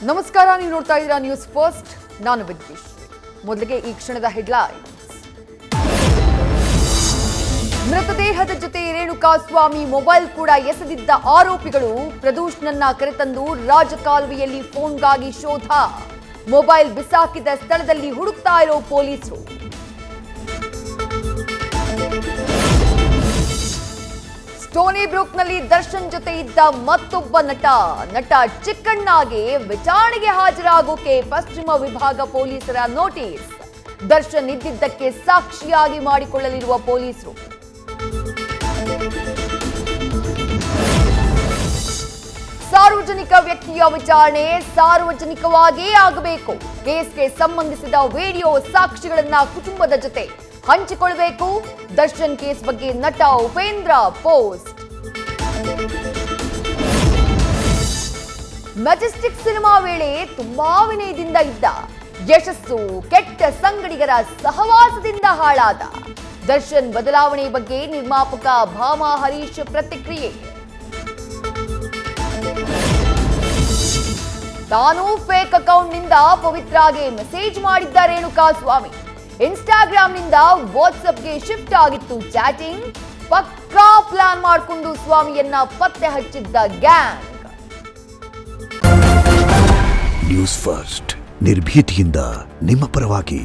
ನಮಸ್ಕಾರ, ನೀವು ನೋಡ್ತಾ ಇದ್ದೀರಾ ನ್ಯೂಸ್ ಫಸ್ಟ್. ನಾನು ವಿದ್ಯೇಶ್. ಮೊದಲಿಗೆ ಈ ಕ್ಷಣದ ಹೆಡ್ಲೈನ್ಸ್. ಮೃತದೇಹದ ಜೊತೆ ರೇಣುಕಾಸ್ವಾಮಿ ಮೊಬೈಲ್ ಕೂಡ ಎಸೆದಿದ್ದ ಆರೋಪಿಗಳು ಪ್ರದೂಷ್ನನ್ನ ಕರೆತಂದು ರಾಜಕಾಲುವೆಯಲ್ಲಿ ಫೋನ್ಗಾಗಿ ಶೋಧ. ಮೊಬೈಲ್ ಬಿಸಾಕಿದ ಸ್ಥಳದಲ್ಲಿ ಹುಡುಕ್ತಾ ಇರೋ ಪೊಲೀಸರು. ಸ್ಟೋನಿ ಬ್ರೂಕ್ನಲ್ಲಿ ದರ್ಶನ್ ಜೊತೆ ಇದ್ದ ಮತ್ತೊಬ್ಬ ನಟ ಚಿಕ್ಕಣ್ಣಗೆ ವಿಚಾರಣೆಗೆ ಹಾಜರಾಗೋಕೆ ಪಶ್ಚಿಮ ವಿಭಾಗ ಪೊಲೀಸರ ನೋಟಿಸ್. ದರ್ಶನ್ ಇದ್ದಿದ್ದಕ್ಕೆ ಸಾಕ್ಷಿಯಾಗಿ ಮಾಡಿಕೊಳ್ಳಲಿರುವ ಪೊಲೀಸರು. ಸಾರ್ವಜನಿಕ ವ್ಯಕ್ತಿಯ ವಿಚಾರಣೆ ಸಾರ್ವಜನಿಕವಾಗಿಯೇ ಆಗಬೇಕು. ಕೇಸ್ಗೆ ಸಂಬಂಧಿಸಿದ ವಿಡಿಯೋ ಸಾಕ್ಷಿಗಳನ್ನ ಕುಟುಂಬದ ಜೊತೆ ಹಂಚಿಕೊಳ್ಳಬೇಕು. ದರ್ಶನ್ ಕೇಸ್ ಬಗ್ಗೆ ನಟ ಉಪೇಂದ್ರ ಪೋಸ್ಟ್. ಮೆಜೆಸ್ಟಿಕ್ ಸಿನಿಮಾ ವೇಳೆ ತುಂಬಾ ವಿನಯದಿಂದ ಇದ್ದ, ಯಶಸ್ಸು ಕೆಟ್ಟ ಸಂಗಡಿಗರ ಸಹವಾಸದಿಂದ ಹಾಳಾದ. ದರ್ಶನ್ ಬದಲಾವಣೆ ಬಗ್ಗೆ ನಿರ್ಮಾಪಕ ಭಾಮಾ ಹರೀಶ್ ಪ್ರತಿಕ್ರಿಯೆ. ತಾನು ಫೇಕ್ ಅಕೌಂಟ್ನಿಂದ ಪವಿತ್ರಾಗೆ ಮೆಸೇಜ್ ಮಾಡಿದ್ದ ರೇಣುಕಾಸ್ವಾಮಿ. ಇನ್ಸ್ಟಾಗ್ರಾಮ್ನಿಂದ ವಾಟ್ಸ್ಆಪ್ಗೆ ಶಿಫ್ಟ್ ಆಗಿತ್ತು ಚಾಟಿಂಗ್. ಪಕ್ಕಾ ಪ್ಲಾನ್ ಮಾಡಿಕೊಂಡು ಸ್ವಾಮಿಯನ್ನ ಪತ್ತೆ ಹಚ್ಚಿದ್ದ ಗ್ಯಾಂಗ್. ನ್ಯೂಸ್ ಫಸ್ಟ್, ನಿರ್ಭೀತಿಯಿಂದ ನಿಮ್ಮ ಪರವಾಗಿ.